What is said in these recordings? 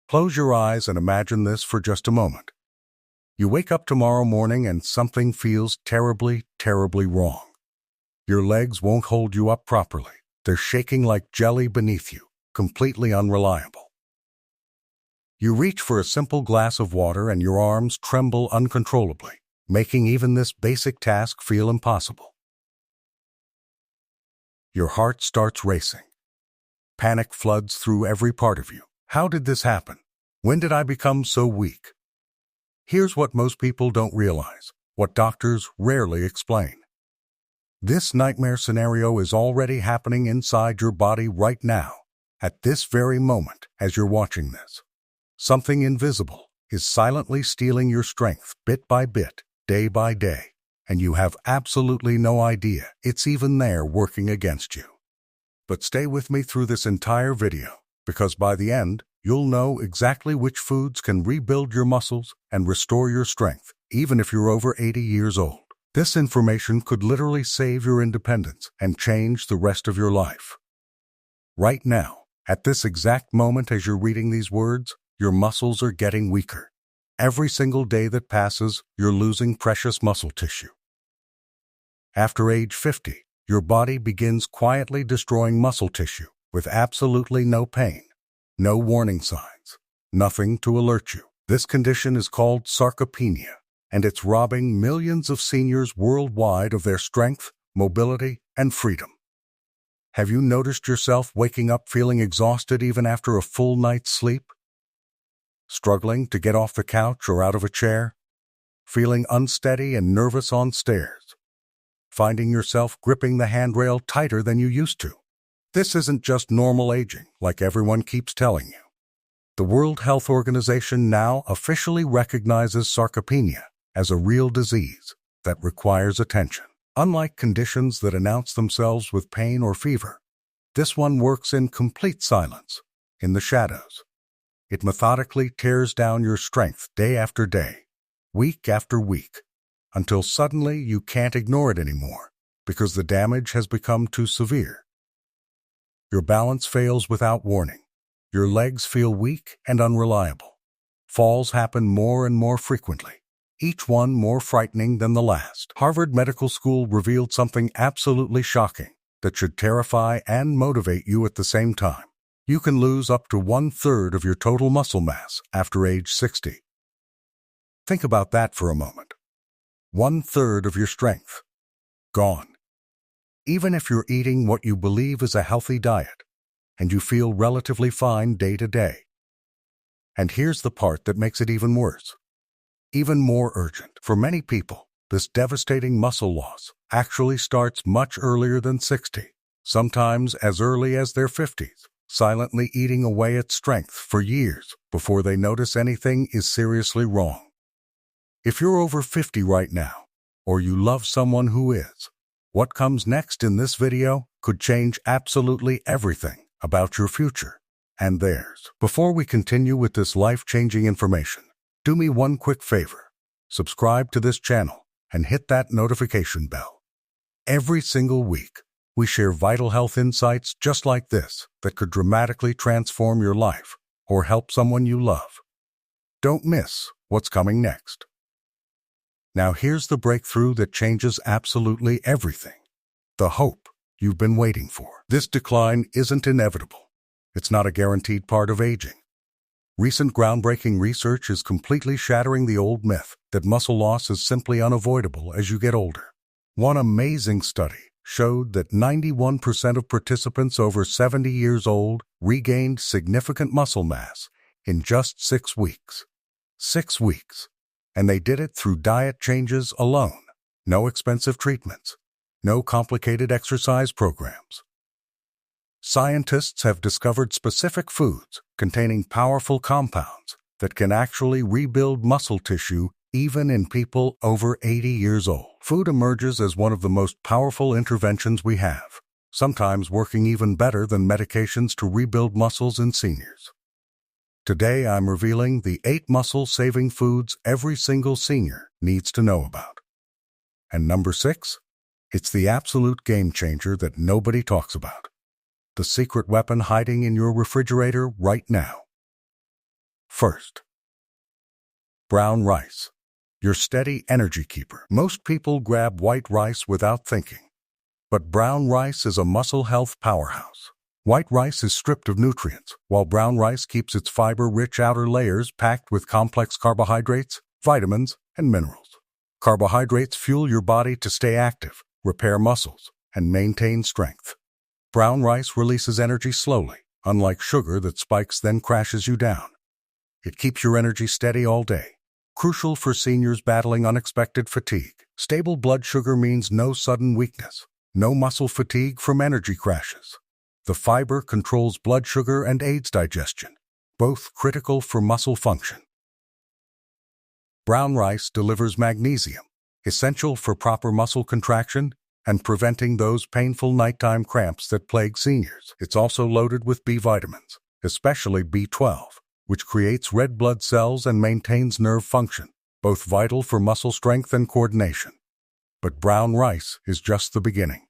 Close your eyes and imagine this for just a moment. You wake up tomorrow morning and something feels terribly, terribly wrong. Your legs won't hold you up properly. They're shaking like jelly beneath you, completely unreliable. You reach for a simple glass of water and your arms tremble uncontrollably, making even this basic task feel impossible. Your heart starts racing. Panic floods through every part of you. How did this happen? When did I become so weak? Here's what most people don't realize, what doctors rarely explain. This nightmare scenario is already happening inside your body right now, at this very moment as you're watching this. Something invisible is silently stealing your strength bit by bit, day by day, and you have absolutely no idea it's even there working against you. But stay with me through this entire video, because by the end, you'll know exactly which foods can rebuild your muscles and restore your strength, even if you're over 80 years old. This information could literally save your independence and change the rest of your life. Right now, at this exact moment as you're reading these words, your muscles are getting weaker. Every single day that passes, you're losing precious muscle tissue. After age 50, your body begins quietly destroying muscle tissue with absolutely no pain, no warning signs, nothing to alert you. This condition is called sarcopenia, and it's robbing millions of seniors worldwide of their strength, mobility, and freedom. Have you noticed yourself waking up feeling exhausted even after a full night's sleep? Struggling to get off the couch or out of a chair? Feeling unsteady and nervous on stairs? Finding yourself gripping the handrail tighter than you used to? This isn't just normal aging, like everyone keeps telling you. The World Health Organization now officially recognizes sarcopenia as a real disease that requires attention. Unlike conditions that announce themselves with pain or fever, this one works in complete silence, in the shadows. It methodically tears down your strength day after day, week after week, until suddenly you can't ignore it anymore because the damage has become too severe. Your balance fails without warning. Your legs feel weak and unreliable. Falls happen more and more frequently, each one more frightening than the last. Harvard Medical School revealed something absolutely shocking that should terrify and motivate you at the same time. You can lose up to 1/3 of your total muscle mass after age 60. Think about that for a moment. 1/3 of your strength. Gone. Even if you're eating what you believe is a healthy diet, and you feel relatively fine day to day. And here's the part that makes it even worse. Even more urgent. For many people, this devastating muscle loss actually starts much earlier than 60, sometimes as early as their 50s, silently eating away at strength for years before they notice anything is seriously wrong. If you're over 50 right now, or you love someone who is, what comes next in this video could change absolutely everything about your future and theirs. Before we continue with this life-changing information, do me one quick favor. Subscribe to this channel and hit that notification bell. Every single week, we share vital health insights just like this that could dramatically transform your life or help someone you love. Don't miss what's coming next. Now here's the breakthrough that changes absolutely everything. The hope you've been waiting for. This decline isn't inevitable. It's not a guaranteed part of aging. Recent groundbreaking research is completely shattering the old myth that muscle loss is simply unavoidable as you get older. One amazing study showed that 91% of participants over 70 years old regained significant muscle mass in just 6 weeks. 6 weeks. And they did it through diet changes alone. No expensive treatments. No complicated exercise programs. Scientists have discovered specific foods containing powerful compounds that can actually rebuild muscle tissue even in people over 80 years old. Food emerges as one of the most powerful interventions we have, sometimes working even better than medications to rebuild muscles in seniors. Today, I'm revealing the 8 muscle-saving foods every single senior needs to know about. And number 6, it's the absolute game changer that nobody talks about. The secret weapon hiding in your refrigerator right now. First, brown rice, your steady energy keeper. Most people grab white rice without thinking, but brown rice is a muscle health powerhouse. White rice is stripped of nutrients, while brown rice keeps its fiber-rich outer layers packed with complex carbohydrates, vitamins, and minerals. Carbohydrates fuel your body to stay active, repair muscles, and maintain strength. Brown rice releases energy slowly, unlike sugar that spikes then crashes you down. It keeps your energy steady all day, crucial for seniors battling unexpected fatigue. Stable blood sugar means no sudden weakness, no muscle fatigue from energy crashes. The fiber controls blood sugar and aids digestion, both critical for muscle function. Brown rice delivers magnesium, essential for proper muscle contraction and preventing those painful nighttime cramps that plague seniors. It's also loaded with B vitamins, especially B12, which creates red blood cells and maintains nerve function, both vital for muscle strength and coordination. But brown rice is just the beginning.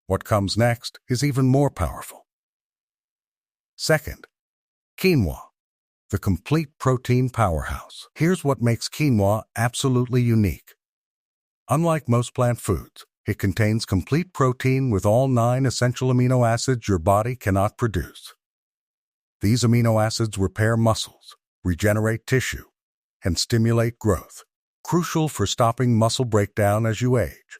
What comes next is even more powerful. Second, quinoa, the complete protein powerhouse. Here's what makes quinoa absolutely unique. Unlike most plant foods, it contains complete protein with all 9 essential amino acids your body cannot produce. These amino acids repair muscles, regenerate tissue, and stimulate growth, crucial for stopping muscle breakdown as you age.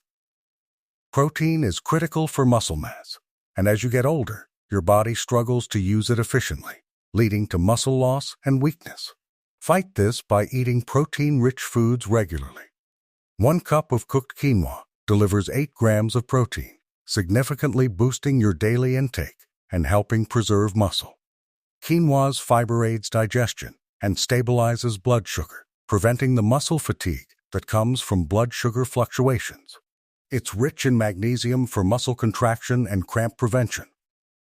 Protein is critical for muscle mass, and as you get older, your body struggles to use it efficiently, leading to muscle loss and weakness. Fight this by eating protein-rich foods regularly. 1 cup of cooked quinoa delivers 8 grams of protein, significantly boosting your daily intake and helping preserve muscle. Quinoa's fiber aids digestion and stabilizes blood sugar, preventing the muscle fatigue that comes from blood sugar fluctuations. It's rich in magnesium for muscle contraction and cramp prevention,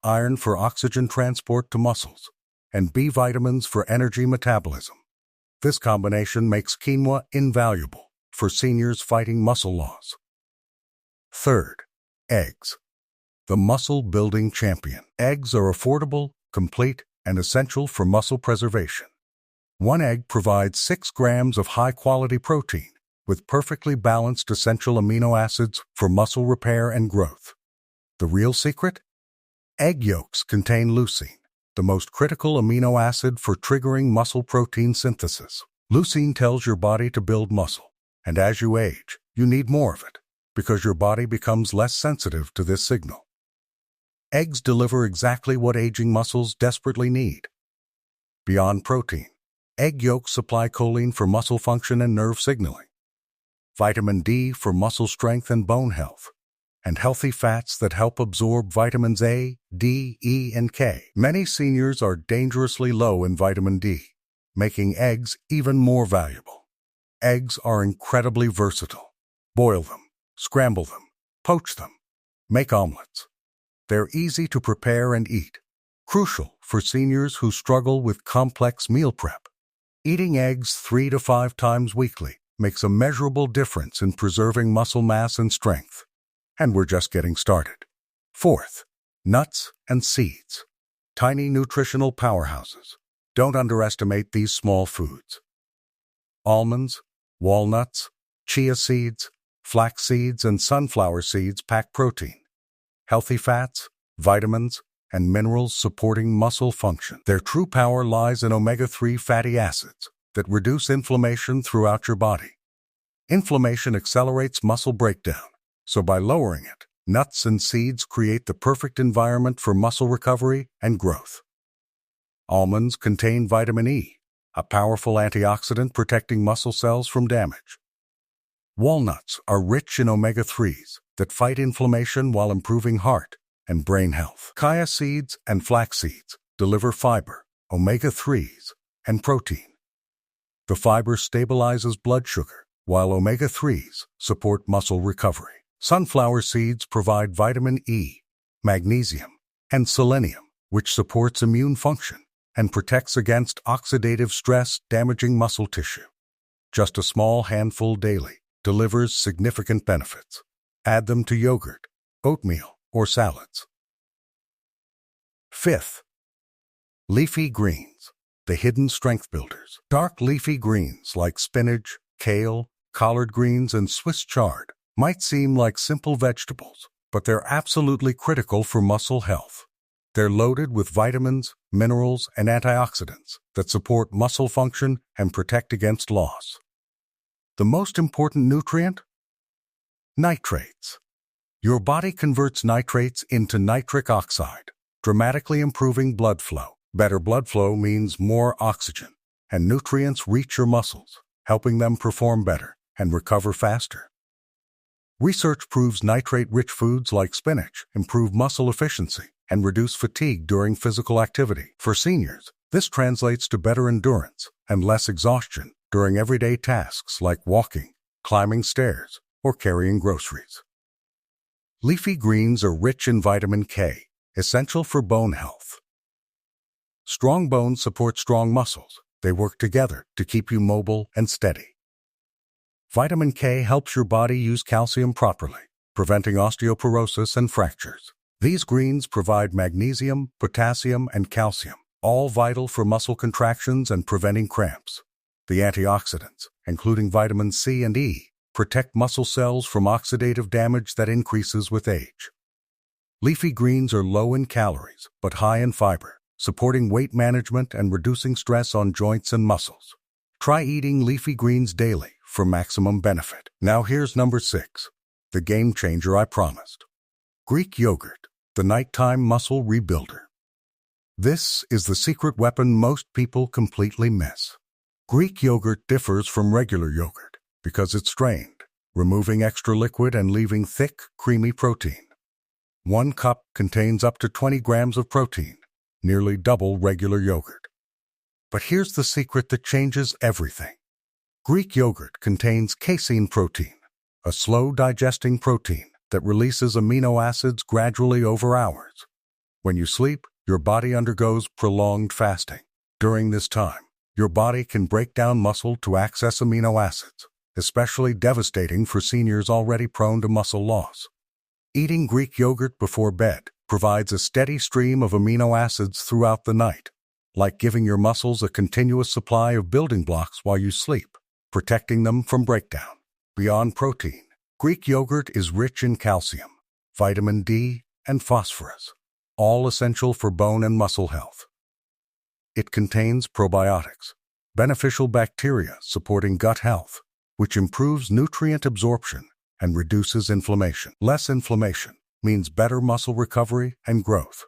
iron for oxygen transport to muscles, and B vitamins for energy metabolism. This combination makes quinoa invaluable for seniors fighting muscle loss. Third, eggs, the muscle-building champion. Eggs are affordable, complete, and essential for muscle preservation. 1 egg provides 6 grams of high-quality protein, with perfectly balanced essential amino acids for muscle repair and growth. The real secret? Egg yolks contain leucine, the most critical amino acid for triggering muscle protein synthesis. Leucine tells your body to build muscle, and as you age, you need more of it, because your body becomes less sensitive to this signal. Eggs deliver exactly what aging muscles desperately need. Beyond protein, egg yolks supply choline for muscle function and nerve signaling, vitamin D for muscle strength and bone health, and healthy fats that help absorb vitamins A, D, E, and K. Many seniors are dangerously low in vitamin D, making eggs even more valuable. Eggs are incredibly versatile. Boil them, scramble them, poach them, make omelets. They're easy to prepare and eat, crucial for seniors who struggle with complex meal prep. Eating eggs 3 to 5 times weekly makes a measurable difference in preserving muscle mass and strength. And we're just getting started. Fourth, nuts and seeds, tiny nutritional powerhouses. Don't underestimate these small foods. Almonds, walnuts, chia seeds, flax seeds, and sunflower seeds pack protein, healthy fats, vitamins, and minerals supporting muscle function. Their true power lies in omega-3 fatty acids that reduce inflammation throughout your body. Inflammation accelerates muscle breakdown, so by lowering it, nuts and seeds create the perfect environment for muscle recovery and growth. Almonds contain vitamin E, a powerful antioxidant protecting muscle cells from damage. Walnuts are rich in omega-3s that fight inflammation while improving heart and brain health. Chia seeds and flax seeds deliver fiber, omega-3s, and protein. The fiber stabilizes blood sugar, while omega-3s support muscle recovery. Sunflower seeds provide vitamin E, magnesium, and selenium, which supports immune function and protects against oxidative stress damaging muscle tissue. Just a small handful daily delivers significant benefits. Add them to yogurt, oatmeal, or salads. Fifth, leafy greens, the hidden strength builders. Dark leafy greens like spinach, kale, collard greens, and Swiss chard might seem like simple vegetables, but they're absolutely critical for muscle health. They're loaded with vitamins, minerals, and antioxidants that support muscle function and protect against loss. The most important nutrient? Nitrates. Your body converts nitrates into nitric oxide, dramatically improving blood flow. Better blood flow means more oxygen, and nutrients reach your muscles, helping them perform better and recover faster. Research proves nitrate-rich foods like spinach improve muscle efficiency and reduce fatigue during physical activity. For seniors, this translates to better endurance and less exhaustion during everyday tasks like walking, climbing stairs, or carrying groceries. Leafy greens are rich in vitamin K, essential for bone health. Strong bones support strong muscles. They work together to keep you mobile and steady. Vitamin K helps your body use calcium properly, preventing osteoporosis and fractures. These greens provide magnesium, potassium, and calcium, all vital for muscle contractions and preventing cramps. The antioxidants, including vitamins C and E, protect muscle cells from oxidative damage that increases with age. Leafy greens are low in calories, but high in fiber, supporting weight management and reducing stress on joints and muscles. Try eating leafy greens daily for maximum benefit. Now here's number 6, the game changer I promised. Greek yogurt, the nighttime muscle rebuilder. This is the secret weapon most people completely miss. Greek yogurt differs from regular yogurt because it's strained, removing extra liquid and leaving thick, creamy protein. 1 cup contains up to 20 grams of protein, nearly double regular yogurt. But here's the secret that changes everything. Greek yogurt contains casein protein, a slow-digesting protein that releases amino acids gradually over hours. When you sleep, your body undergoes prolonged fasting. During this time, your body can break down muscle to access amino acids, especially devastating for seniors already prone to muscle loss. Eating Greek yogurt before bed provides a steady stream of amino acids throughout the night, like giving your muscles a continuous supply of building blocks while you sleep, protecting them from breakdown. Beyond protein, Greek yogurt is rich in calcium, vitamin D, and phosphorus, all essential for bone and muscle health. It contains probiotics, beneficial bacteria supporting gut health, which improves nutrient absorption and reduces inflammation. Less inflammation means better muscle recovery and growth.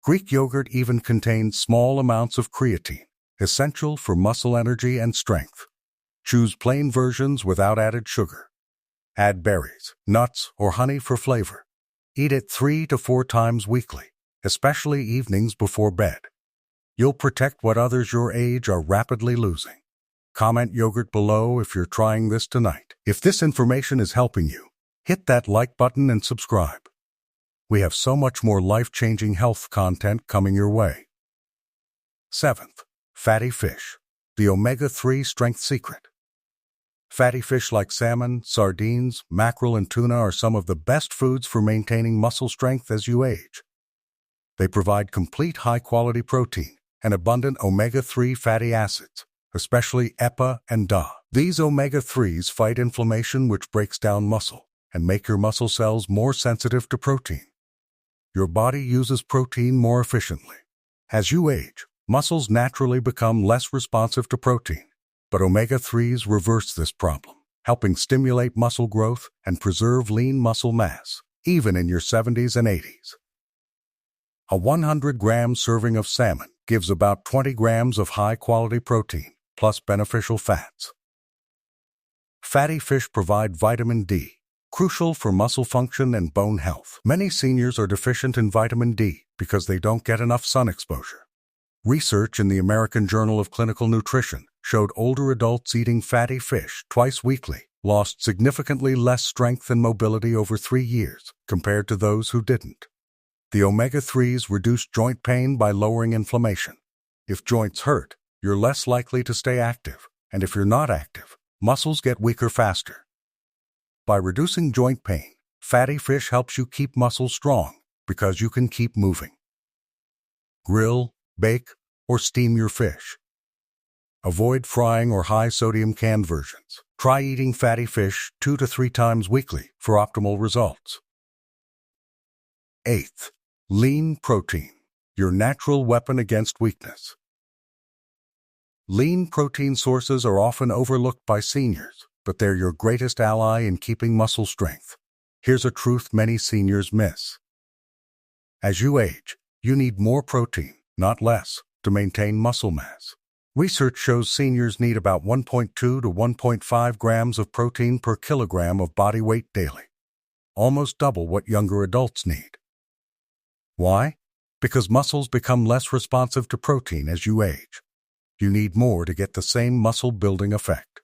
Greek yogurt even contains small amounts of creatine, essential for muscle energy and strength. Choose plain versions without added sugar. Add berries, nuts, or honey for flavor. Eat it 3 to 4 times weekly, especially evenings before bed. You'll protect what others your age are rapidly losing. Comment yogurt below if you're trying this tonight. If this information is helping you, hit that like button and subscribe. We have so much more life-changing health content coming your way. 7th, fatty fish, the omega-3 strength secret. Fatty fish like salmon, sardines, mackerel, and tuna are some of the best foods for maintaining muscle strength as you age. They provide complete high-quality protein and abundant omega-3 fatty acids, especially EPA and DA. These omega-3s fight inflammation, which breaks down muscle, and make your muscle cells more sensitive to protein. Your body uses protein more efficiently. As you age, muscles naturally become less responsive to protein, but omega-3s reverse this problem, helping stimulate muscle growth and preserve lean muscle mass, even in your 70s and 80s. A 100-gram serving of salmon gives about 20 grams of high-quality protein, plus beneficial fats. Fatty fish provide vitamin D, crucial for muscle function and bone health. Many seniors are deficient in vitamin D because they don't get enough sun exposure. Research in the American Journal of Clinical Nutrition showed older adults eating fatty fish twice weekly lost significantly less strength and mobility over 3 years compared to those who didn't. The omega-3s reduce joint pain by lowering inflammation. If joints hurt, you're less likely to stay active, and if you're not active, muscles get weaker faster. By reducing joint pain, fatty fish helps you keep muscles strong because you can keep moving. Grill, bake, or steam your fish. Avoid frying or high-sodium canned versions. Try eating fatty fish 2 to 3 times weekly for optimal results. 8th, lean protein, your natural weapon against weakness. Lean protein sources are often overlooked by seniors, but they're your greatest ally in keeping muscle strength. Here's a truth many seniors miss. As you age, you need more protein, not less, to maintain muscle mass. Research shows seniors need about 1.2 to 1.5 grams of protein per kilogram of body weight daily, almost double what younger adults need. Why? Because muscles become less responsive to protein as you age. You need more to get the same muscle-building effect.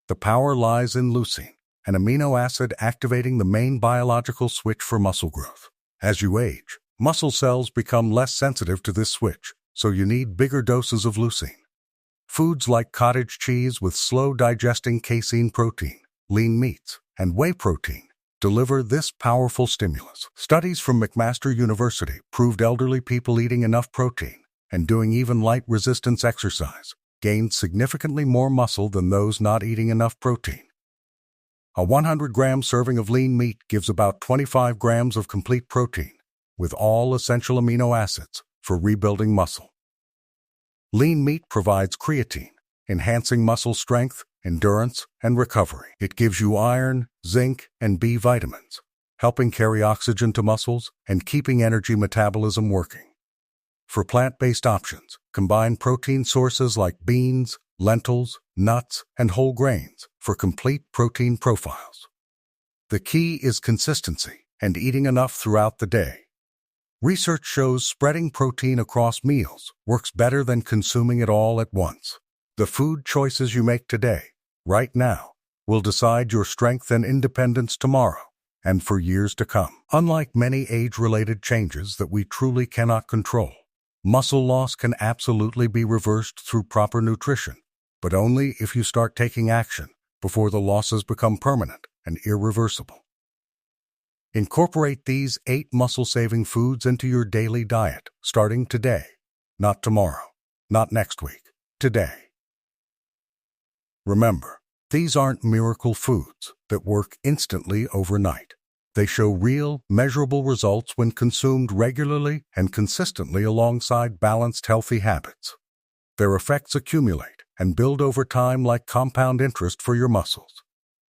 The power lies in leucine, an amino acid activating the main biological switch for muscle growth. As you age, muscle cells become less sensitive to this switch, so you need bigger doses of leucine. Foods like cottage cheese with slow-digesting casein protein, lean meats, and whey protein deliver this powerful stimulus. Studies from McMaster University proved elderly people eating enough protein and doing even light resistance exercise gained significantly more muscle than those not eating enough protein. A 100-gram serving of lean meat gives about 25 grams of complete protein, with all essential amino acids for rebuilding muscle. Lean meat provides creatine, enhancing muscle strength, endurance, and recovery. It gives you iron, zinc, and B vitamins, helping carry oxygen to muscles and keeping energy metabolism working. For plant-based options, combine protein sources like beans, lentils, nuts, and whole grains for complete protein profiles. The key is consistency and eating enough throughout the day. Research shows spreading protein across meals works better than consuming it all at once. The food choices you make today, right now, will decide your strength and independence tomorrow and for years to come. Unlike many age-related changes that we truly cannot control, muscle loss can absolutely be reversed through proper nutrition, but only if you start taking action before the losses become permanent and irreversible. Incorporate these 8 muscle-saving foods into your daily diet, starting today, not tomorrow, not next week, today. Remember, these aren't miracle foods that work instantly overnight. They show real, measurable results when consumed regularly and consistently alongside balanced, healthy habits. Their effects accumulate and build over time like compound interest for your muscles.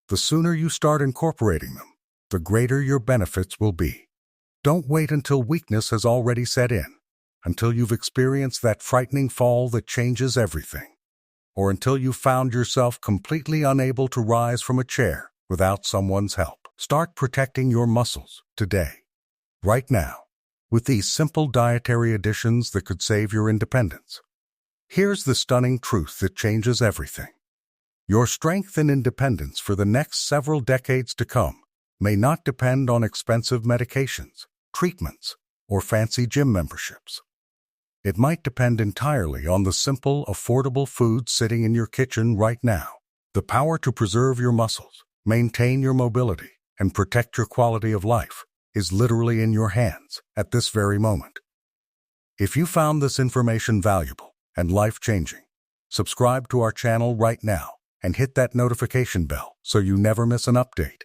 The sooner you start incorporating them, the greater your benefits will be. Don't wait until weakness has already set in, until you've experienced that frightening fall that changes everything, or until you've found yourself completely unable to rise from a chair without someone's help. Start protecting your muscles today, right now, with these simple dietary additions that could save your independence. Here's the stunning truth that changes everything. Your strength and independence for the next several decades to come may not depend on expensive medications, treatments, or fancy gym memberships. It might depend entirely on the simple, affordable food sitting in your kitchen right now. The power to preserve your muscles, maintain your mobility, and protect your quality of life is literally in your hands at this very moment. If you found this information valuable and life-changing, subscribe to our channel right now and hit that notification bell so you never miss an update.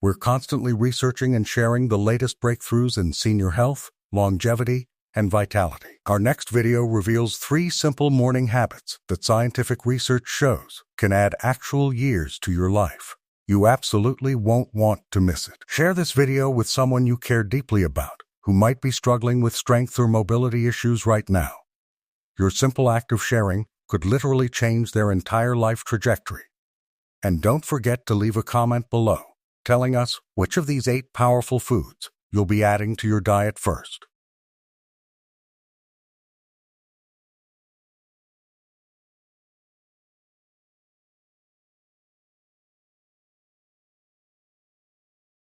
We're constantly researching and sharing the latest breakthroughs in senior health, longevity, and vitality. Our next video reveals 3 simple morning habits that scientific research shows can add actual years to your life. You absolutely won't want to miss it. Share this video with someone you care deeply about who might be struggling with strength or mobility issues right now. Your simple act of sharing could literally change their entire life trajectory. And don't forget to leave a comment below telling us which of these 8 powerful foods you'll be adding to your diet first.